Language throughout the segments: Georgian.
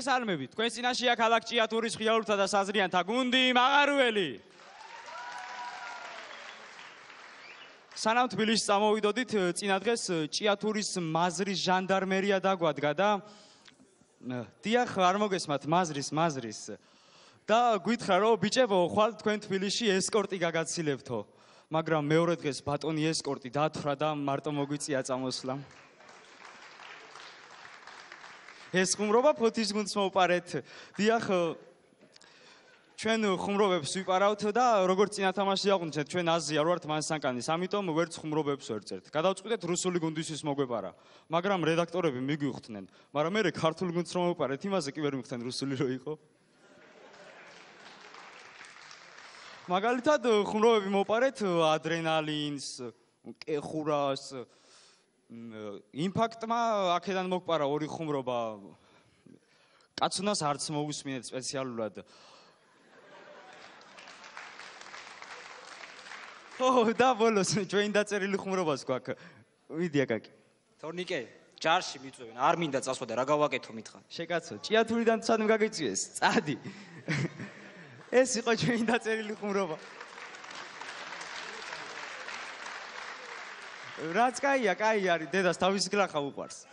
მოგესალმებით. თქვენ წინაშეა ქალაქ ჭიათურის ხიალურთა და საზრიანთა გუნდი მაღარუელი. სანამ თბილისში წამოვიდოდით, წინა დღეს ჭიათურის მაზრის ჟანდარმერია დაგვადგა და დიახ, არ მოგესმათ მაზრის. და გითხრა რომ ბიჭებო, ხვალ თქვენ თბილისში ესკორტი გაგაცილებთო. მაგრამ მეორე დღეს ბატონი ესკორტი დათვრა და მარტო მოგვიწია წამოსვლა. ეს ხუმრობა ფოთის გუნდს მოვპარეთ. დიახ, ჩვენ ხუმრობებს ვიპარავთ და როგორც წინა თამაში აღვნიშნეთ, ჩვენ აზია არ ვართ მანსანკანის, ამიტომ ვერც ხუმრობებს ვერწერთ. გადავწყვიტეთ რუსული გუნდისთვის მოგვეპარა, მაგრამ რედაქტორები მიგვიხვდნენ, მაგრამ მე ქართული გუნდს რომ მოვპარეთ, იმაზე კი ვერ მიხდნენ რუსული რო იყო. მაგალითად ხუმრობები მოვპარეთ ადრენალინს, კეხურას, იმპაქტმა აქედან მოგპარა ორი ხუმრობა. კაცუნას არც მოვუსმინეთ სპეციალურად. და ბოლოს ჩვენ დაწერილი ხუმრობას გვაქვს. ვიდი აკაკი. თორნიკე, ჯარში მიწვევენ, არ მინდა წასვლა და რა გავაკეთო მითხრა. შეკაცო, ჭიათურიდან სად გაგიწვიეს? წადი. ეს იყო ჩვენ დაწერილი ხუმრობა. რაც კაია, კაი არის, დედას თავის გლახა უყვარს.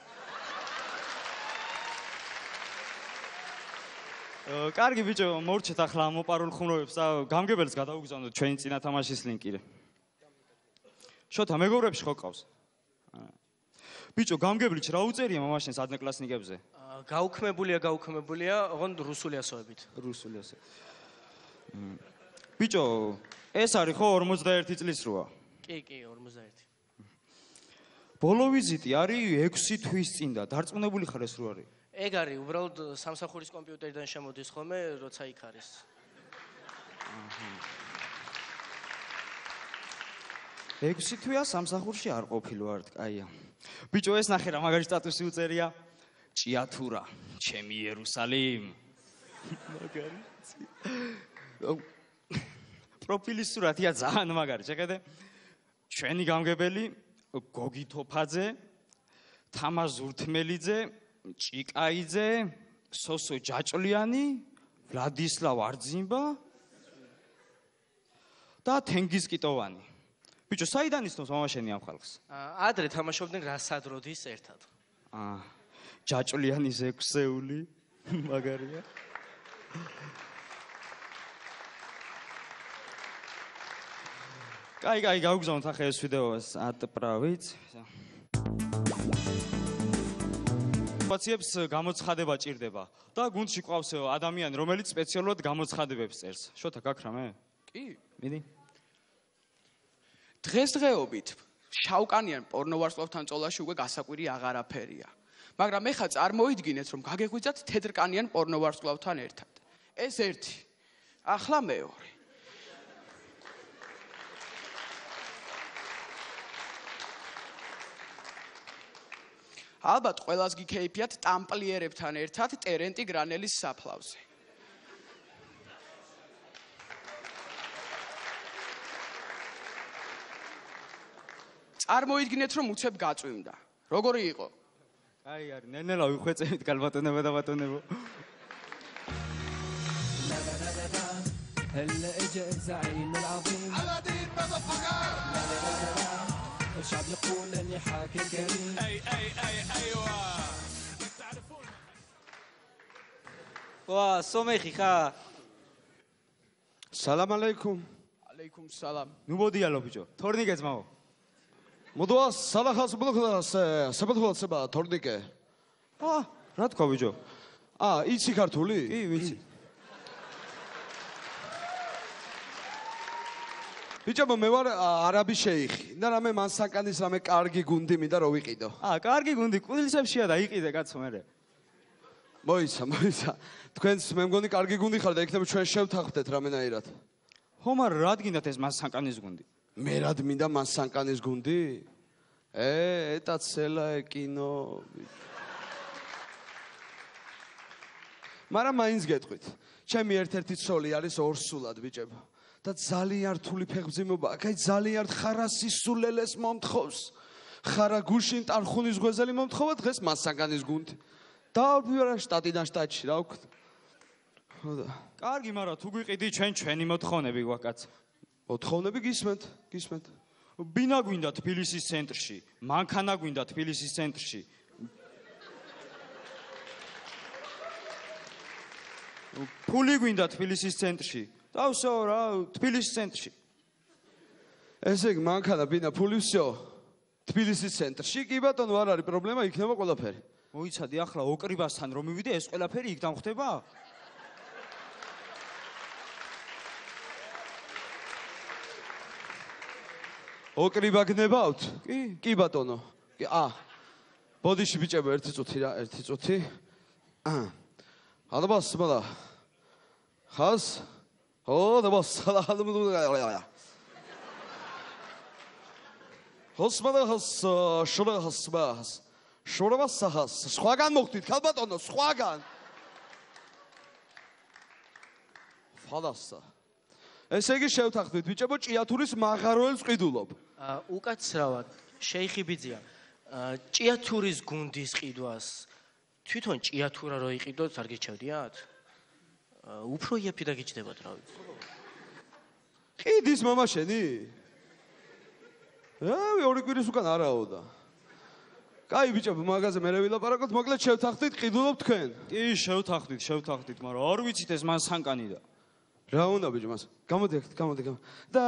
კარგი ბიჭო, მორჩეთ ახლა ამ მოპარულ ხუმრობებს და გამგებელს გადავუგზავნოთ ჩვენი წინა თამაშის ლინკი. შოთა მეგობრებში ხო ყავს? ბიჭო, გამგებლიც რა უწერია მამაშენს ადნეკლასნიკებზე? გაუქმებულია, ოღონდ რუსული ასოებით. რუსული ასოებით. ბიჭო, ეს არის ხო 51 წლის როა? კი, 51. ბოლო ვიზიტი არის 6 თვის წინ და დარწმუნებული ხარ ეს რო არის? ეგ არის, უბრალოდ სამსახურის კომპიუტერიდან შემოდის ხოლმე, როცა იქ არის. აჰა. 6 თვეა სამსახურში არ ყოფილი ვარ, კაია. ბიჭო, ეს ნახე რა მაგარი სტატუსი უწერია. ჭიათურა, ჩემი იერუსალიმ. მაგარი. პროფილის სურათია ძალიან მაგარი, შეხედე. ჩვენი გამგებელი გოგი თოფაძე, თამაზ ურთმელიძე, ჭიკაიძე, სოსო ჯაჭლიანი, ვლადისლავ არძიმბა და თენგიზ კიტოვანი. ბიჭო, საიდან ისნობს მამაშენი ამ ხალხს? ადრე თამაშობდნენ რასადროდის ერთად. ჯაჭლიანის 6-ეული, მაგარია. კაი, გავგზავნოთ ახლა ეს ვიდეოს ატправить. სიტუაციებს გამოცხადება ჭირდება და გუნდში ყავს ადამიანი, რომელიც სპეციალურად გამოცხადებებს წერს. შოთა გაქრა მე? კი, მიდი. დღესდღეობით შავკანიან პორნოვარსკვლავთან წოლაში უკვე გასაკვირი აღარაფერია. მაგრამ ეხლა წარმოიდგინეთ, რომ გაგეღვიძათ თეთრკანიან პორნოვარსკვლავთან ერთად. ეს ერთი, ახლა მეორე. ალბათ ყველას გიქეიფიათ ტამპლიერებთან ერთად ტერენტი გრანელის საფლავზე. წარმოიდგინეთ, რომ უცებ გაწვიმდა. როგორი იყო? კაი არის, ნენელა ვიხვეწებით კალბატონებო და ბატონებო. هلا اجى الزعيم العظيم على دين مدفقة الشعب يقول اني حاكم كريم ايوه تعرفون وا سومخي خا سلام علیکم. علیکم سلام. ნუ მოდიალო ბიჭო, თორნიკეც მაო. მოდვა სალახას ბლოქდას საბათვალსება თორნიკე. რა თქვა ბიჭო? იცი ქართული? კი, ვიცი. ბიჭო, მე ვარ არაბი შეიხი და რამე მანსანკანის რამე კარგი გუნდი მინდა რო ვიყიდო. კარგი გუნდი, კუდლისებშია და იყიდე კაცო მერე. მოიცა. თქვენს მე მგონი კარგი გუნდი ხარ და იქნებ ჩვენ შევთანხმდეთ რამენაირად. ხო, მაგრამ რად გინდათ ეს მანსანკანის გუნდი? მე რად მინდა მანსანკანის გუნდი? ეტაცელა ეკინო. მაგრამ მაინც გეტყვით. ჩემი ერთ-ერთი ცოლი არის ორსულად ბიჭებო. და ძალიან რთული ფეხმძიმობა, აი ძალიან ხარასისულელეს მომთხოვს. ხარა გუშინ ტარხუნის გვეზელი მომთხოვა დღეს მანსანკანის გუნდი. დავფირა შტატიდან შტატში, რა ვქნა. ხოდა. კარგი, მაგრამ თუ გვიყიდი ჩვენი მოთხოვნები გვაკაც. მოთხოვნები გისმენთ, გისმენთ. ბინა გვინდა თბილისის ცენტრში, მანქანა გვინდა თბილისის ცენტრში. ფული გვინდა თბილისის ცენტრში. და всё რა, თბილისის ცენტრში. ესე იგი, მანქანა, ბინა, ფული всё. თბილისის ცენტრში, კი ბატონო, არ არის პრობლემა, იქნება ყველაფერი. მოიცადი ახლა ოკრიბასთან რომ მივიდე, ეს ყველაფერი იქ დამხვდება? ოკრიბა გნებავთ? კი. კი ბატონო. ბოდიში ბიჭებო, ერთი წუთი რა, ერთი წუთი. ალბათ, მაგრამ ხას? დაბას, ხალხალ. შორაბას, სხვაგან მოხდით, ხალბატონო, სხვაგან. ფალასა. ესე იგი შევთანხმდით, ბიჭებო, ჭიათურის მაღაროელს ყიდულობ. უკაცრავად, შეიხი ბიძია. ჭიათურის გუნდის ყიდვას თვითონ ჭიათურა რო იყიდოთ, არ გიჩვდიათ? უფრო იაფი და გიჩდებათ, რა ვიცი. ყიდის მამა შენი? ორი კვირის უკან არაო და. კაი ბიჭებო, მაგაზე მე ვილაპარაკოთ, მოკლედ შევთანხმდით, ყიდულობ თქვენ. კი, შევთანხმდით, მაგრამ არ ვიცით ეს მან სანკანი და. რა უნდა ბიჭო მას? გამოდი. და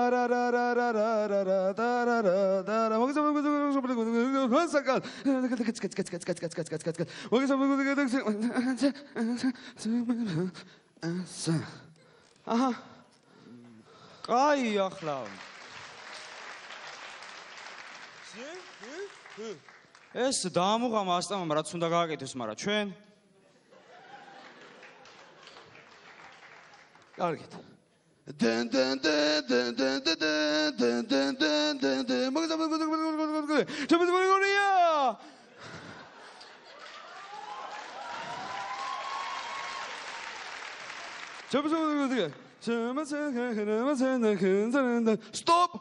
კაი ახლა. ეს დაამუღამა ასტამამ რაც უნდა გააკეთოს, მაგრამ ჩვენ კარგით. Stop!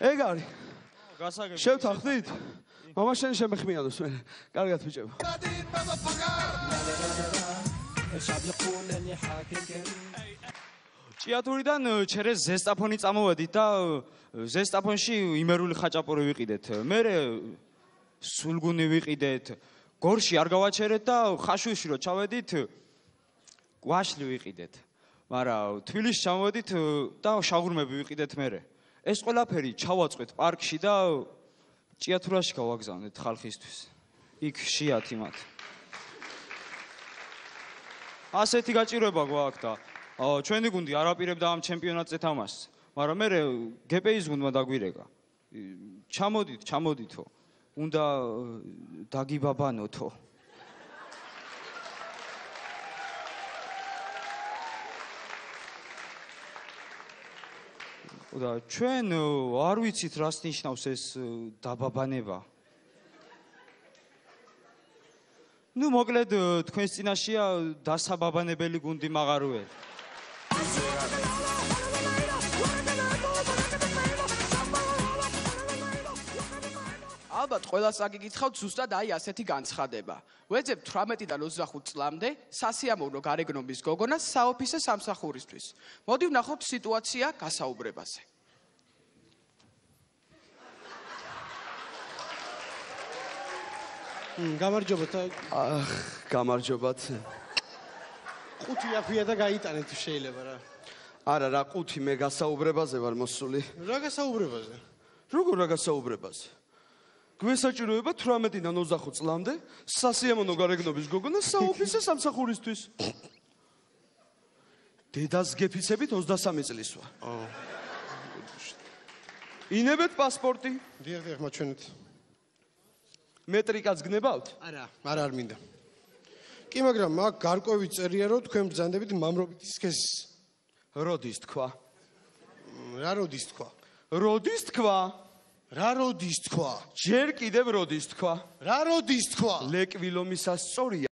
ეგარი გასაგები. შევთანხმდით? მამა შენ შემეხმიანოს მე. კარგად ბიჭებო. ჭიათურიდან ჩერეს ზესტაფონი წამოვედით და ზესტაფონში იმერული ხაჭაპური ვიყიდეთ. მერე სულგუნი ვიყიდეთ. გორში არ გავაჩერეთ და ხაშუში რო ჩავედით, გვაშლი ვიყიდეთ. მაგრამ თბილისში ჩამოვედით და შაურმები ვიყიდეთ მერე. ეს ყველაფერი ჩავაწყეთ პარკში და ჭიათურაში გავაგზავნეთ ხალხისთვის. იქ შეათი მათ. ასეთი გაჭირვება გვაქვს და ჩვენი გუნდი არ აპირებდა ამ ჩემპიონატზე თამაშს, მაგრამ მე გპ-ის გუნდმა დაგვირეკა. ჩამოდითო. უნდა დაგიბაბანოთო. და ჩვენ არ ვიცით რას ნიშნავს ეს დაბაბანება. ნუ მოკლედ თქვენს წინაშეა დასაბაბანებელი გუნდი მაღაროელი. ალბათ ყველას აგიკითხავთ ზუსტად აი ასეთი განცხადება. ვეძებ 18-დან 25 წლამდე სასიამოვნო გარეგნობის გოგონას საოფისე სამსახურისთვის. მოდი ვნახოთ სიტუაცია გასაუბრებაზე. გამარჯობათ. გამარჯობათ. ყუთი აფია და გაიტანეთ შეიძლება რა. არა რა ყუთი მე გასაუბრებაზე ვარ მოსული. რა გასაუბრებაზე? როგორ რა გასაუბრებაზე? გვესაჭიროება 18-დან 25 წლამდე სასიამოვნო გარეგნობის გოგონა საოფისე სამსახურისთვის. დედას გეფიცებით 23 წლის ვარ. ინებეთ პასპორტი. დიახ, მაჩვენეთ. მეტრიკაც გნებავთ? არა, არ მინდა. კი, მაგრამ მაგ გარკვევით წერია, რომ თქვენ ბრძანდებით მამრობითი სქესის. როდის თქვა? რა როდის თქვა? როდის თქვა? რა როდის თქვა? ჯერ კიდევ როდის თქვა? რა როდის თქვა? ლეკვილომისას სწორია.